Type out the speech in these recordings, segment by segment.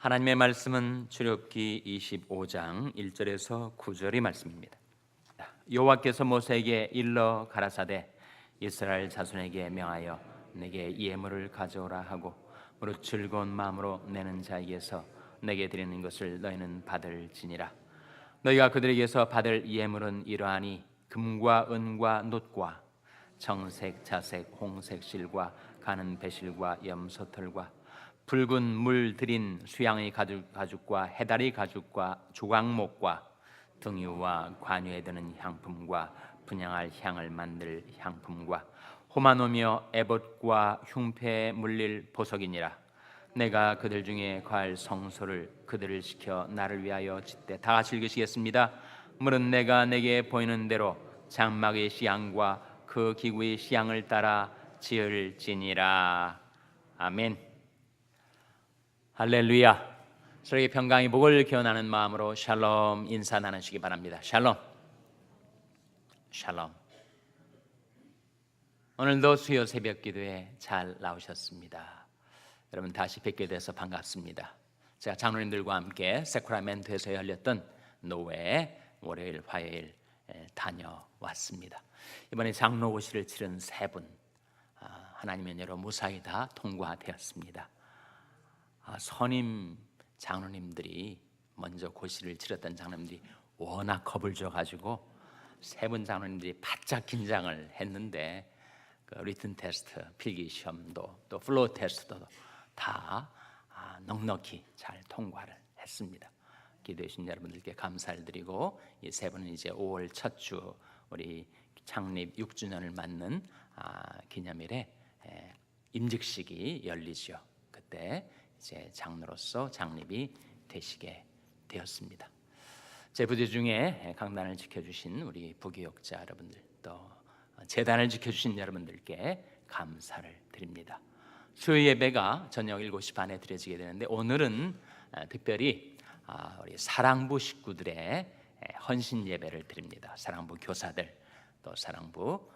하나님의 말씀은 출애굽기 25장 1절에서 9절의 말씀입니다. 여호와께서 모세에게 일러 가라사대 이스라엘 자손에게 명하여 내게 예물을 가져오라 하고 무릇 즐거운 마음으로 내는 자에게서 내게 드리는 것을 너희는 받을지니라. 너희가 그들에게서 받을 예물은 이러하니 금과 은과 놋과 청색, 자색, 홍색 실과 가는 배실과 염소털과 붉은 물 들인 수양의 가죽과 해다리 가죽과 조각목과 등유와 관유에 드는 향품과 분향할 향을 만들 향품과 호마노며 에봇과 흉패에 물릴 보석이니라. 내가 그들 중에 거할 성소를 그들을 시켜 나를 위하여 짓되. 다 같이 읽으시겠습니다. 무릇 내가 내게 보이는 대로 장막의 시향과 그 기구의 시향을 따라 지을지니라. 아멘. 할렐루야. 서로에게 평강의 복을 기원하는 마음으로 샬롬 인사 나누시기 바랍니다. 샬롬. 샬롬. 오늘도 수요 새벽 기도에 잘 나오셨습니다. 여러분 다시 뵙게 돼서 반갑습니다. 제가 장로님들과 함께 세크라멘토에서 열렸던 노회 월요일 화요일 다녀왔습니다. 이번에 장로고시를 치른 세 분, 하나님의 은혜로 무사히 다 통과되었습니다. 선임 장로님들이 먼저 고시를 치렀던 장로님들이 워낙 겁을 줘가지고 세 분 장로님들이 바짝 긴장을 했는데 그 리튼 테스트, 필기 시험도 또 플로우 테스트도 다 넉넉히 잘 통과를 했습니다. 기도해 주신 여러분들께 감사를 드리고 이 세 분은 이제 5월 첫 주 우리 창립 6주년을 맞는 기념일에 임직식이 열리죠. 그때 이제 장로로서 장립이 되시게 되었습니다. 제 부대 중에 강단을 지켜주신 우리 부교역자 여러분들, 또 재단을 지켜주신 여러분들께 감사를 드립니다. 수요 예배가 저녁 7시 반에 드려지게 되는데 오늘은 특별히 우리 사랑부 식구들의 헌신 예배를 드립니다. 사랑부 교사들, 또 사랑부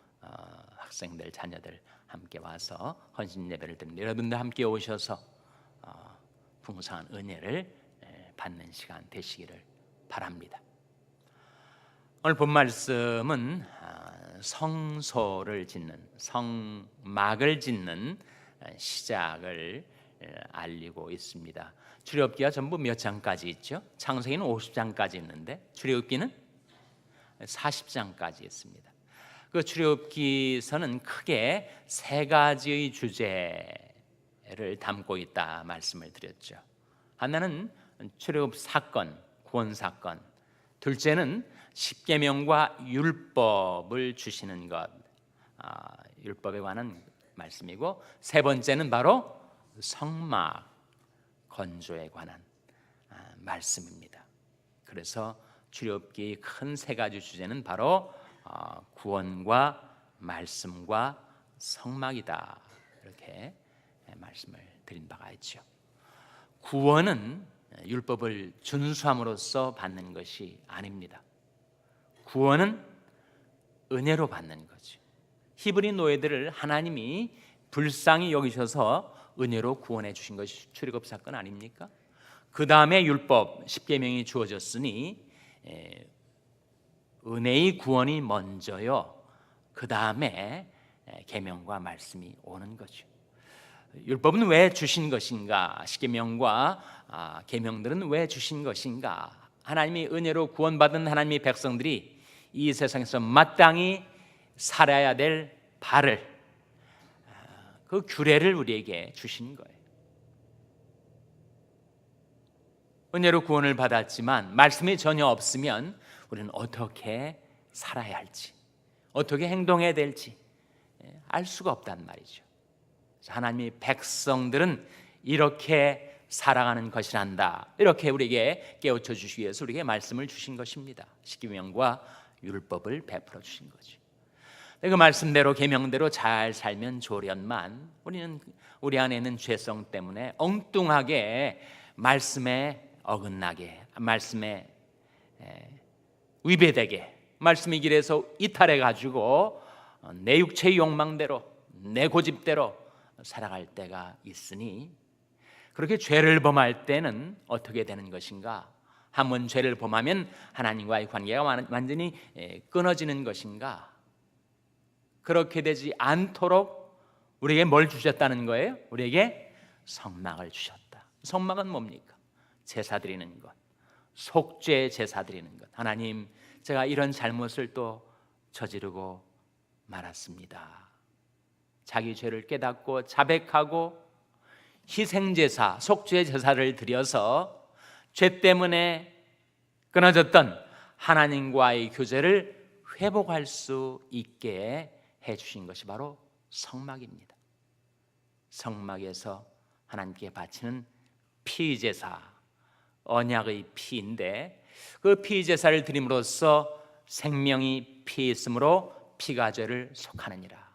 학생들, 자녀들 함께 와서 헌신 예배를 드립니다. 여러분들 함께 오셔서 풍성한 은혜를 받는 시간 되시기를 바랍니다. 오늘 본 말씀은 성소를 짓는, 성막을 짓는 시작을 알리고 있습니다. 출애굽기가 전부 몇 장까지 있죠? 창세기는 50장까지 있는데 출애굽기는 40장까지 있습니다. 그 출애굽기서는 크게 세 가지의 주제를 담고 있다 말씀을 드렸죠. 하나는 출애굽 사건, 구원 사건. 둘째는 십계명과 율법을 주시는 것, 율법에 관한 말씀이고, 세 번째는 바로 성막 건조에 관한 말씀입니다. 그래서 출애굽기 큰 세 가지 주제는 바로 구원과 말씀과 성막이다, 이렇게 말씀을 드린 바가 있죠. 구원은 율법을 준수함으로써 받는 것이 아닙니다. 구원은 은혜로 받는 거죠. 히브리 노예들을 하나님이 불쌍히 여기셔서 은혜로 구원해 주신 것이 출애굽 사건 아닙니까? 그 다음에 율법 십계명이 주어졌으니 은혜의 구원이 먼저요. 그 다음에 계명과 말씀이 오는 거죠. 율법은 왜 주신 것인가? 십계명과 계명들은 왜 주신 것인가? 하나님이 은혜로 구원받은 하나님의 백성들이 이 세상에서 마땅히 살아야 될 바를, 그 규례를 우리에게 주신 거예요. 은혜로 구원을 받았지만 말씀이 전혀 없으면 우리는 어떻게 살아야 할지, 어떻게 행동해야 될지 알 수가 없단 말이죠. 하나님의 백성들은 이렇게 살아가는 것이란다, 이렇게 우리에게 깨우쳐 주시기 위해서 우리에게 말씀을 주신 것입니다. 십계명과 율법을 베풀어 주신 거죠. 그 말씀대로 계명대로 잘 살면 좋으련만 우리는 우리 안에 있는 죄성 때문에 엉뚱하게 말씀에 어긋나게, 말씀에 위배되게, 말씀의 길에서 이탈해 가지고 내 육체의 욕망대로, 내 고집대로 살아갈 때가 있으니, 그렇게 죄를 범할 때는 어떻게 되는 것인가? 한번 죄를 범하면 하나님과의 관계가 완전히 끊어지는 것인가? 그렇게 되지 않도록 우리에게 뭘 주셨다는 거예요? 우리에게 성막을 주셨다. 성막은 뭡니까? 제사 드리는 것, 속죄 제사 드리는 것. 하나님, 제가 이런 잘못을 또 저지르고 말았습니다. 자기 죄를 깨닫고 자백하고 희생제사, 속죄 제사를 드려서 죄 때문에 끊어졌던 하나님과의 교제를 회복할 수 있게 해주신 것이 바로 성막입니다. 성막에서 하나님께 바치는 피제사, 언약의 피인데 그 피제사를 드림으로써 생명이 피 있으므로 피가 죄를 속하느니라.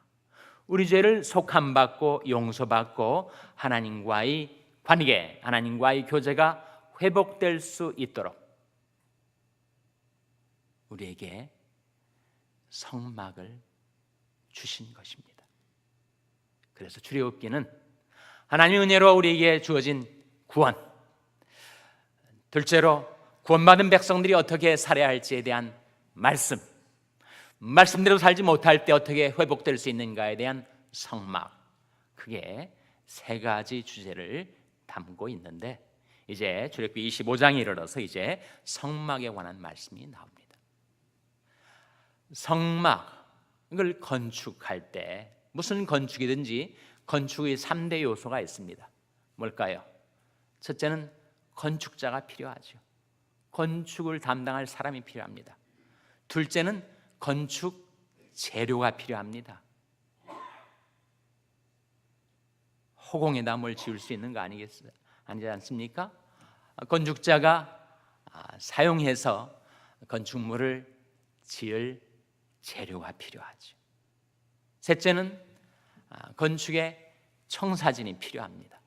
우리 죄를 속함받고 용서받고 하나님과의 관계, 하나님과의 교제가 회복될 수 있도록 우리에게 성막을 주신 것입니다. 그래서 출애굽기는 하나님의 은혜로 우리에게 주어진 구원, 둘째로 구원받은 백성들이 어떻게 살아야 할지에 대한 말씀대로 살지 못할 때 어떻게 회복될 수 있는가에 대한 성막, 그게 세 가지 주제를 담고 있는데 이제 출애굽기 25장에 이르러서 이제 성막에 관한 말씀이 나옵니다. 성막, 이걸 건축할 때 무슨 건축이든지 건축의 3대 요소가 있습니다. 뭘까요? 첫째는 건축자가 필요하죠. 건축을 담당할 사람이 필요합니다. 둘째는 건축 재료가 필요합니다. 허공에다 뭘 지을 수 있는 거 아니지 않습니까? 건축자가 사용해서 건축물을 지을 재료가 필요하죠. 셋째는 건축의 청사진이 필요합니다.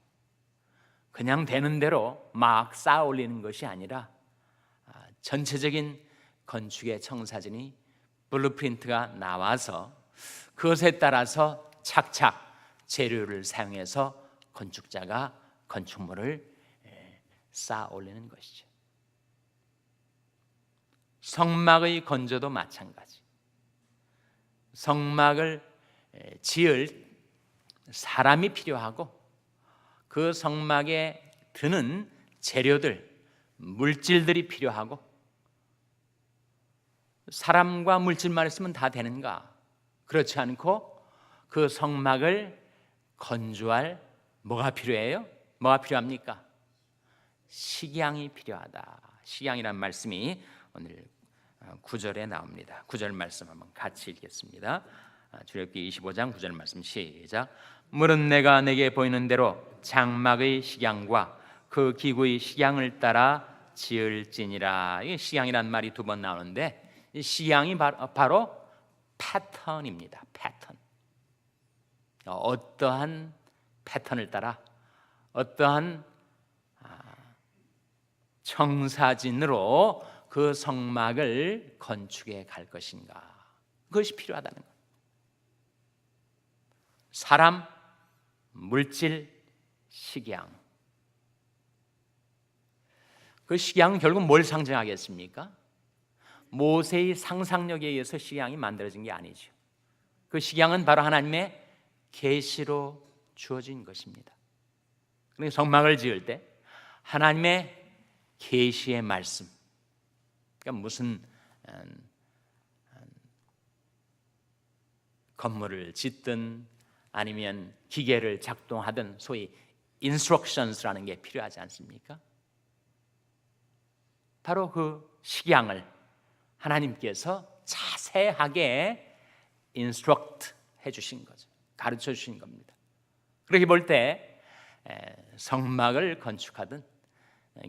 그냥 되는 대로 막 쌓아 올리는 것이 아니라 전체적인 건축의 청사진이 블루프린트가 나와서 그것에 따라서 착착 재료를 사용해서 건축자가 건축물을 쌓아 올리는 것이죠. 성막의 건조도 마찬가지. 성막을 지을 사람이 필요하고 그 성막에 드는 재료들, 물질들이 필요하고 사람과 물질만 있으면 다 되는가? 그렇지 않고 그 성막을 건조할 뭐가 필요해요? 뭐가 필요합니까? 식양이 필요하다. 식양이라는 말씀이 오늘 9절에 나옵니다. 9절 말씀 한번 같이 읽겠습니다. 출애굽기 25장 9절 말씀 시작. 물은 내가 내게 보이는 대로 장막의 식양과 그 기구의 식양을 따라 지을지니라. 이 식양이라는 말이 두 번 나오는데 이 식양이 바로 패턴입니다. 패턴. 어떠한 패턴을 따라 어떠한 청사진으로 그 성막을 건축해 갈 것인가, 그것이 필요하다는 것. 사람, 물질, 식양. 그 식양은 결국 뭘 상징하겠습니까? 모세의 상상력에 의해서 식양이 만들어진 게 아니죠. 그 식양은 바로 하나님의 계시로 주어진 것입니다. 그러니까 성막을 지을 때 하나님의 계시의 말씀, 그러니까 무슨 건물을 짓든 아니면 기계를 작동하든 소위 instructions라는 게 필요하지 않습니까? 바로 그 식양을 하나님께서 자세하게 instruct 해주신 거죠. 가르쳐 주신 겁니다. 그렇게 볼 때 성막을 건축하든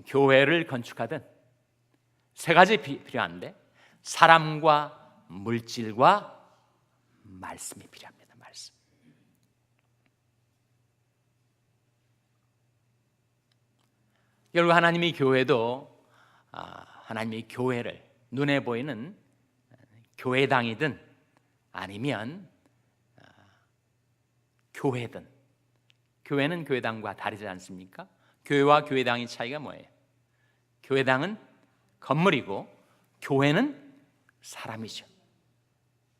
교회를 건축하든 세 가지 필요한데 사람과 물질과 말씀이 필요합니다. 말씀. 결국 하나님의 교회도 하나님의 교회를 눈에 보이는 교회당이든 아니면 교회든, 교회는 교회당과 다르지 않습니까? 교회와 교회당의 차이가 뭐예요? 교회당은 건물이고 교회는 사람이죠.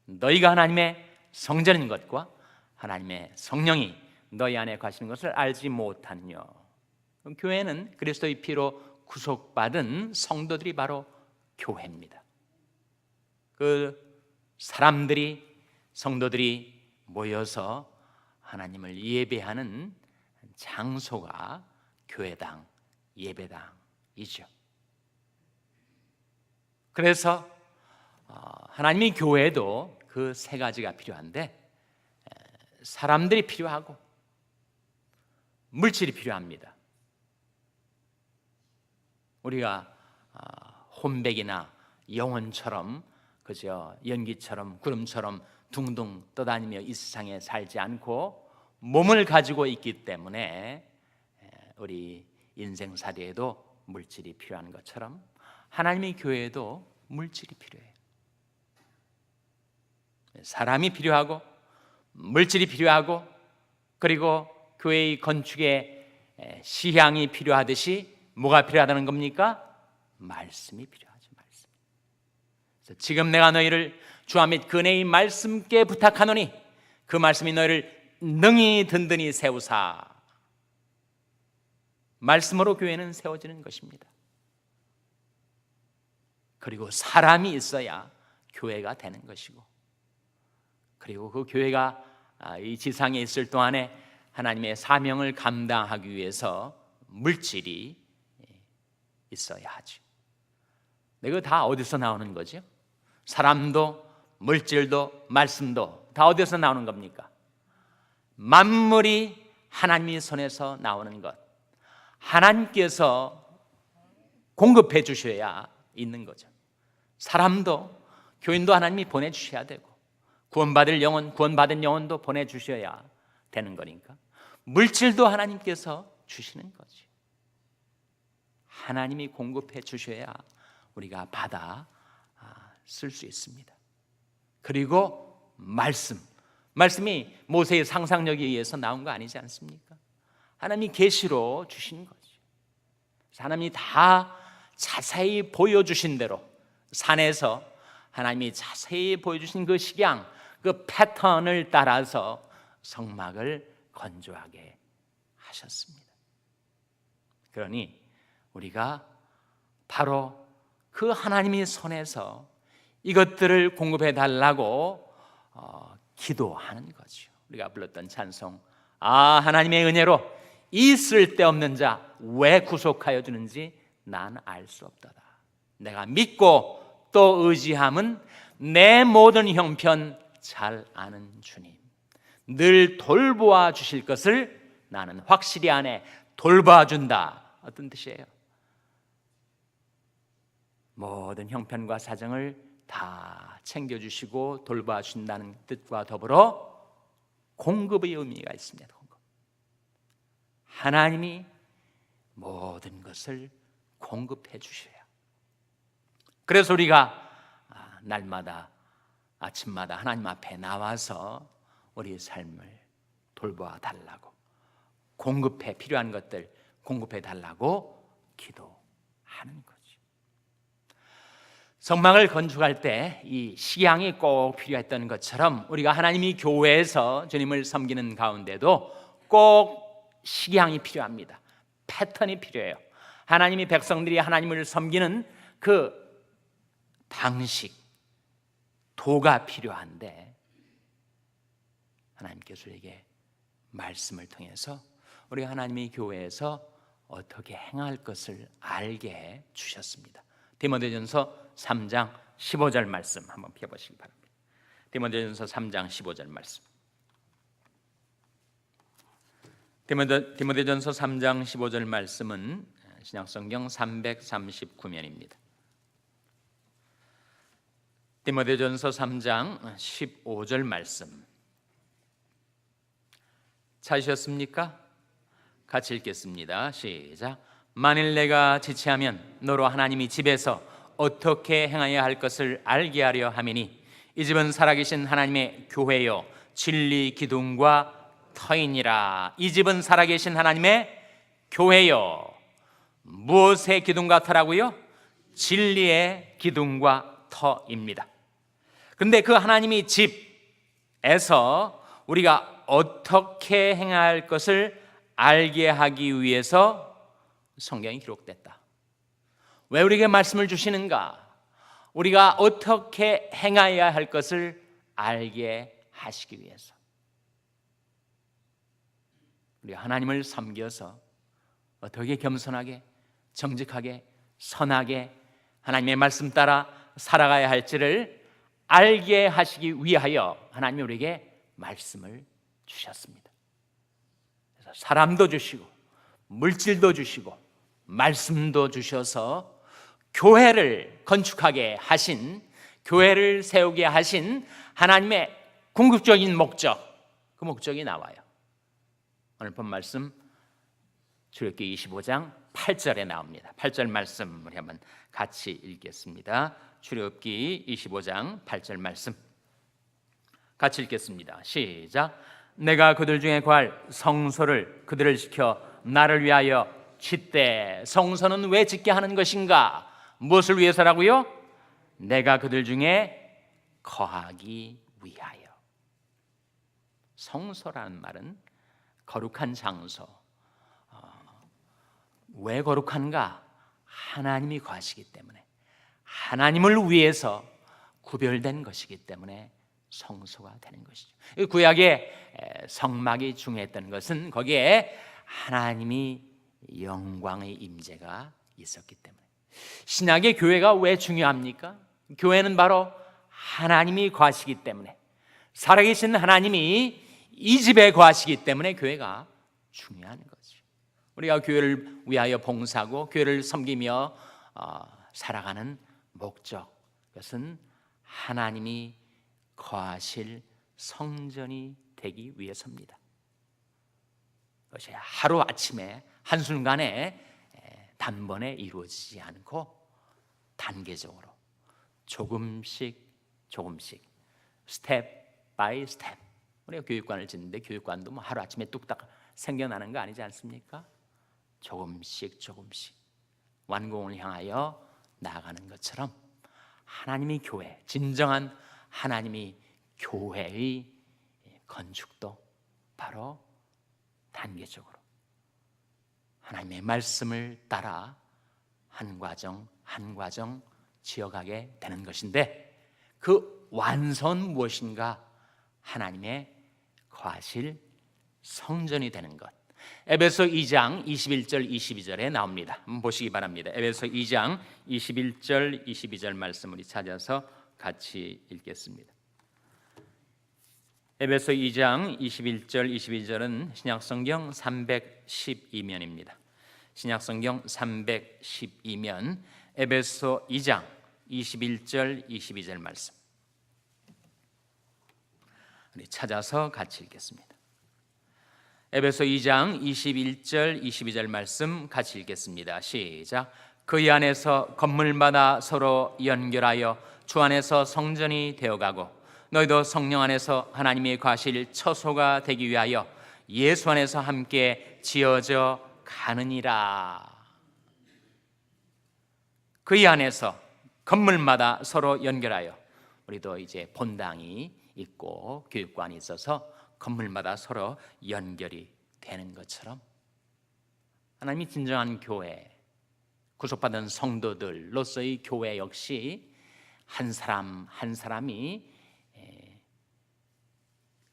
너희가 하나님의 성전인 것과 하나님의 성령이 너희 안에 가시는 것을 알지 못하느냐. 교회는 그리스도의 피로 구속받은 성도들이 바로 교회입니다. 그 사람들이, 성도들이 모여서 하나님을 예배하는 장소가 교회당, 예배당이죠. 그래서 하나님의 교회도 그 세 가지가 필요한데, 사람들이 필요하고 물질이 필요합니다. 우리가 혼백이나 영혼처럼, 그죠, 연기처럼 구름처럼 둥둥 떠다니며 이 세상에 살지 않고 몸을 가지고 있기 때문에 우리 인생살이에도 물질이 필요한 것처럼 하나님의 교회에도 물질이 필요해요. 사람이 필요하고 물질이 필요하고, 그리고 교회의 건축에 시향이 필요하듯이 뭐가 필요하다는 겁니까? 말씀이 필요하죠. 말씀. 그래서 지금 내가 너희를 주와 및 그네의 말씀께 부탁하노니 그 말씀이 너희를 능히 든든히 세우사. 말씀으로 교회는 세워지는 것입니다. 그리고 사람이 있어야 교회가 되는 것이고, 그리고 그 교회가 이 지상에 있을 동안에 하나님의 사명을 감당하기 위해서 물질이 있어야 하죠. 이거 다 어디서 나오는 거죠? 사람도 물질도 말씀도 다 어디서 나오는 겁니까? 만물이 하나님의 손에서 나오는 것, 하나님께서 공급해 주셔야 있는 거죠. 사람도, 교인도 하나님이 보내주셔야 되고, 구원받은 영혼도 보내주셔야 되는 거니까 물질도 하나님께서 주시는 거죠. 하나님이 공급해 주셔야 우리가 받아 쓸 수 있습니다. 그리고 말씀이 모세의 상상력에 의해서 나온 거 아니지 않습니까? 하나님이 계시로 주신 거죠. 하나님이 다 자세히 보여주신 대로 산에서 하나님이 자세히 보여주신 그 식양, 그 패턴을 따라서 성막을 건조하게 하셨습니다. 그러니 우리가 바로 그 하나님의 손에서 이것들을 공급해 달라고 기도하는 거죠. 우리가 불렀던 찬송, 하나님의 은혜로 이 쓸데없는 자 왜 구속하여 주는지 난 알 수 없도다. 내가 믿고 또 의지함은 내 모든 형편 잘 아는 주님, 늘 돌보아 주실 것을 나는 확실히 아네. 돌보아 준다. 어떤 뜻이에요? 모든 형편과 사정을 다 챙겨주시고 돌보아 준다는 뜻과 더불어 공급의 의미가 있습니다. 공급. 하나님이 모든 것을 공급해 주셔야. 그래서 우리가 날마다 아침마다 하나님 앞에 나와서 우리의 삶을 돌보아 달라고, 공급해 필요한 것들 공급해 달라고 기도하는 거죠. 성막을 건축할 때 이 식양이 꼭 필요했던 것처럼 우리가 하나님이 교회에서 주님을 섬기는 가운데도 꼭 식양이 필요합니다. 패턴이 필요해요. 하나님이 백성들이 하나님을 섬기는 그 방식, 도가 필요한데 하나님께서 우리에게 말씀을 통해서 우리가 하나님의 교회에서 어떻게 행할 것을 알게 해 주셨습니다. 디모데전서 3장 15절 말씀 한번 펴보시기 바랍니다. 디모데전서 3장 15절 말씀. 디모데전서 3장 15절 말씀은 신약성경 339면입니다. 디모데전서 3장 15절 말씀 찾으셨습니까? 같이 읽겠습니다. 시작. 만일 내가 지체하면 너로 하나님이 집에서 어떻게 행하여야 할 것을 알게 하려 함이니 이 집은 살아계신 하나님의 교회요 진리 기둥과 터이니라. 이 집은 살아계신 하나님의 교회여 무엇의 기둥과 터라고요? 진리의 기둥과 터입니다. 그런데 그 하나님의 집에서 우리가 어떻게 행해야 할 것을 알게 하기 위해서 성경이 기록됐다. 왜 우리에게 말씀을 주시는가? 우리가 어떻게 행해야 할 것을 알게 하시기 위해서. 우리 하나님을 섬겨서 어떻게 겸손하게, 정직하게, 선하게 하나님의 말씀 따라 살아가야 할지를 알게 하시기 위하여 하나님이 우리에게 말씀을 주셨습니다. 그래서 사람도 주시고 물질도 주시고 말씀도 주셔서 교회를 건축하게 하신, 교회를 세우게 하신 하나님의 궁극적인 목적, 그 목적이 나와요. 오늘 본 말씀 출애굽기 25장 8절에 나옵니다. 8절 말씀 우리 한번 같이 읽겠습니다. 출애굽기 25장 8절 말씀 같이 읽겠습니다. 시작. 내가 그들 중에 구할 성소를 그들을 지켜 나를 위하여 짓되. 성소는 왜 짓게 하는 것인가? 무엇을 위해서라고요? 내가 그들 중에 거하기 위하여. 성소라는 말은 거룩한 장소. 왜 거룩한가? 하나님이 거하시기 때문에, 하나님을 위해서 구별된 것이기 때문에 성소가 되는 것이죠. 구약의 성막이 중요했던 것은 거기에 하나님이 영광의 임재가 있었기 때문에. 신약의 교회가 왜 중요합니까? 교회는 바로 하나님이 거하시기 때문에, 살아계신 하나님이 이 집에 거하시기 때문에 교회가 중요한 거죠. 우리가 교회를 위하여 봉사하고 교회를 섬기며 살아가는 목적, 그것은 하나님이 거하실 성전이 되기 위해서입니다. 그것이 하루아침에 한순간에 단번에 이루어지지 않고 단계적으로 조금씩 스텝 바이 스텝. 우리가 교육관을 짓는데 교육관도 뭐 하루아침에 뚝딱 생겨나는 거 아니지 않습니까? 조금씩 완공을 향하여 나아가는 것처럼 하나님의 교회, 진정한 하나님의 교회의 건축도 바로 단계적으로 하나님의 말씀을 따라 한 과정 한 과정 지어가게 되는 것인데, 그 완성은 무엇인가? 하나님의 거하실 성전이 되는 것. 에베소 2장 21절 22절에 나옵니다. 보시기 바랍니다. 에베소 2장 21절 22절 말씀 우리 찾아서 같이 읽겠습니다. 에베소 2장 21절 22절은 신약성경 312면입니다. 신약성경 312면 에베소 2장 21절 22절 말씀 우리 찾아서 같이 읽겠습니다. 에베소 2장 21절 22절 말씀 같이 읽겠습니다. 시작. 그의 안에서 건물마다 서로 연결하여 주 안에서 성전이 되어가고 너희도 성령 안에서 하나님의 거하실 처소가 되기 위하여 예수 안에서 함께 지어져 가느니라. 그의 안에서 건물마다 서로 연결하여, 우리도 이제 본당이 있고 교육관이 있어서 건물마다 서로 연결이 되는 것처럼 하나님이 진정한 교회, 구속받은 성도들로서의 교회 역시 한 사람 한 사람이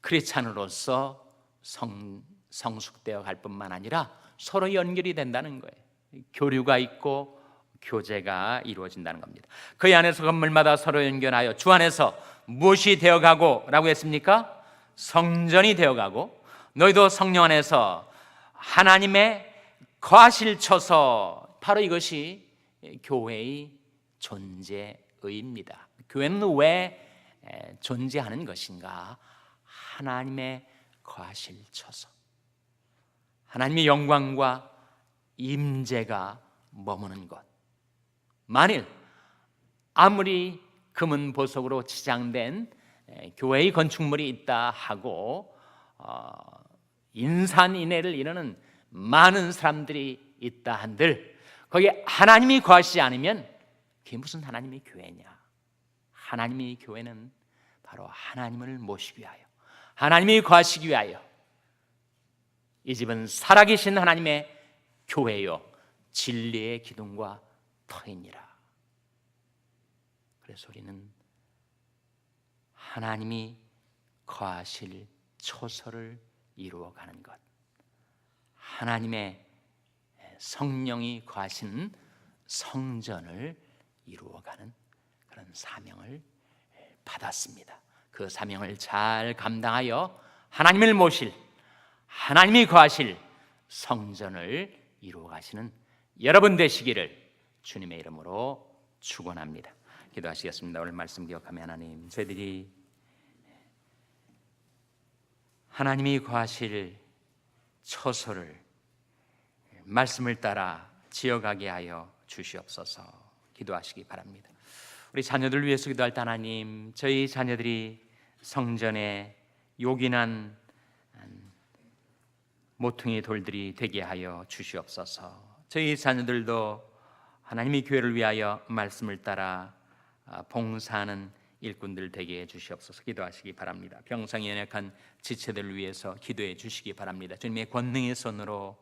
크리스찬으로서 성숙되어 갈 뿐만 아니라 서로 연결이 된다는 거예요. 교류가 있고 교제가 이루어진다는 겁니다. 그 안에서 건물마다 서로 연결하여 주 안에서 무엇이 되어가고 라고 했습니까? 성전이 되어가고 너희도 성령 안에서 하나님의 거하실 처소, 바로 이것이 교회의 존재의입니다. 교회는 왜 존재하는 것인가? 하나님의 거하실 처소, 하나님의 영광과 임재가 머무는 것. 만일 아무리 금은 보석으로 치장된 교회의 건축물이 있다 하고 인산인해를 이루는 많은 사람들이 있다 한들 거기에 하나님이 거하시지 않으면 그게 무슨 하나님의 교회냐? 하나님의 교회는 바로 하나님을 모시기 위하여, 하나님이 거하시기 위하여, 이 집은 살아계신 하나님의 교회요 진리의 기둥과 터이니라. 그래서 우리는 하나님이 거하실 초소를 이루어가는 것, 하나님의 성령이 거하신 성전을 이루어가는 그런 사명을 받았습니다. 그 사명을 잘 감당하여 하나님을 모실, 하나님이 거하실 성전을 이루어가시는 여러분 되시기를 주님의 이름으로 축원합니다. 기도하시겠습니다. 오늘 말씀 기억하며 하나님, 저희들이 하나님이 거하실 처소를 말씀을 따라 지어가게 하여 주시옵소서. 기도하시기 바랍니다. 우리 자녀들 위해서 기도할 때 하나님, 저희 자녀들이 성전에 요긴한 모퉁이 돌들이 되게 하여 주시옵소서. 저희 자녀들도 하나님의 교회를 위하여 말씀을 따라 봉사하는 일꾼들 되게 해 주시옵소서. 기도하시기 바랍니다. 병상에 연약한 지체들을 위해서 기도해 주시기 바랍니다. 주님의 권능의 손으로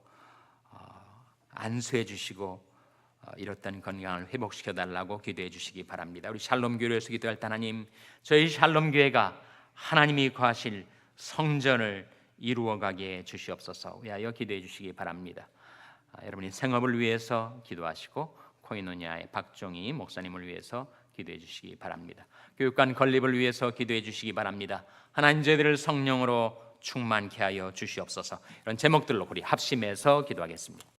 안수해 주시고 잃었던 건강을 회복시켜 달라고 기도해 주시기 바랍니다. 우리 샬롬 교회에서 기도할 때 하나님, 저희 샬롬 교회가 하나님이 거하실 성전을 이루어가게 해 주시옵소서. 위하여 기도해 주시기 바랍니다. 여러분이 생업을 위해서 기도하시고 코이노니아의 박종희 목사님을 위해서 기도해 주시기 바랍니다. 교육관 건립을 위해서 기도해 주시기 바랍니다. 하나님, 저희들을 성령으로 충만케 하여 주시옵소서. 이런 제목들로 우리 합심해서 기도하겠습니다.